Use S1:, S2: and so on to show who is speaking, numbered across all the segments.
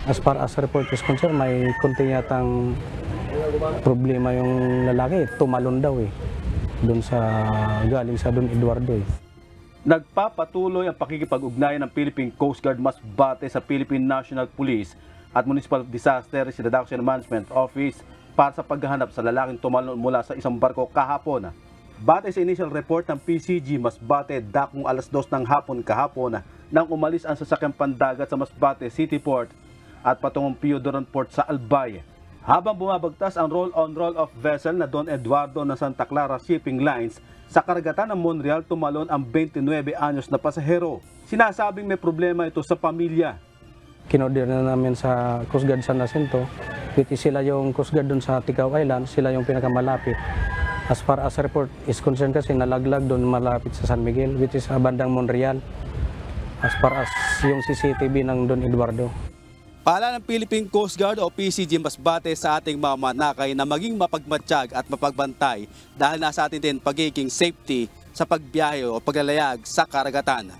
S1: As far as report is concerned, may konti yatang problema yung lalaki. Tumalon daw galing sa Don Eduardo
S2: Nagpapatuloy ang pakikipag-ugnayan ng Philippine Coast Guard Masbate sa Philippine National Police at Municipal Disaster Risk Reduction Management Office para sa paghahanap sa lalaking tumalon mula sa isang barko kahapon. Batay sa initial report ng PCG Masbate, dakong alas 2 ng hapon kahapon nang umalis ang sasakyang pandagat sa Masbate City Port at patungong Piodoran Port sa Albay. Habang bumabagtas ang roll-on-roll-off vessel na Don Eduardo ng Santa Clara Shipping Lines, sa karagatan ng Monreal tumalon ang 29 anyos na pasahero. Sinasabing may problema ito sa pamilya.
S1: Kinorder na namin sa Coast Guard San Jacinto, which is sila yung Coast Guard doon sa Tigao Island, sila yung pinakamalapit. As far as report is concerned kasi nalaglag doon malapit sa San Miguel, which is bandang Monreal. As far as yung CCTV ng Don Eduardo.
S2: Paalala ng Philippine Coast Guard o PCG Masbate sa ating mga manakay na maging mapagmatsyag at mapagbantay dahil nasa atin din pagiging safety sa pagbiyahe o paglalayag sa karagatan.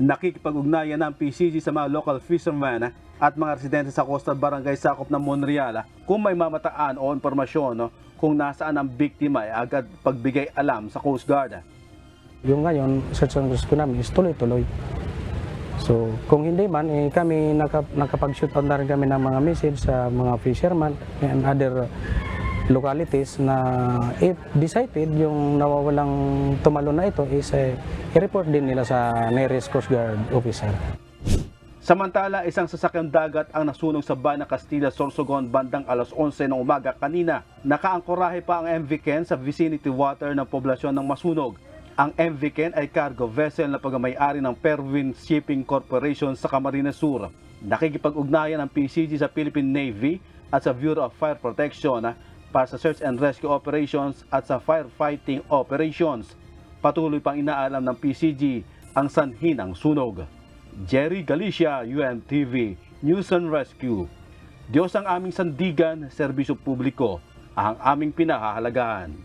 S2: Nakikipag-ugnayan ng PCG sa mga local fishermen at mga residente sa coastal barangay sakop ng Monreal kung may mamataan o impormasyon kung nasaan ang biktima ay agad pagbigay alam sa Coast Guard.
S1: Yung ngayon, search and rescue namin is tuloy-tuloy. So, kung hindi man, kami nakapag-shoot out na rin kami ng mga message sa mga fishermen and other localities na if decided yung nawawalang tumalon na ito is i-report din nila sa nearest Coast Guard officer. Samantala, isang sasakyang dagat ang nasunog sa Bana Castilla, Sorsogon bandang alas 11 ng umaga kanina. Nakaangkorahe pa ang MV Ken sa vicinity water ng poblasyon ng masunog. Ang MV Ken ay cargo vessel na pagmamay-ari ng Perwin Shipping Corporation sa Camarines Sur. Nakikipag-ugnayan ang PCG sa Philippine Navy at sa Bureau of Fire Protection para sa search and rescue operations at sa firefighting operations. Patuloy pang inaalam ng PCG ang sanhi ng sunog. Jerry Galicia, UNTV, News and Rescue. Diyos ang aming sandigan, serbisyo publiko, ang aming pinahahalagahan.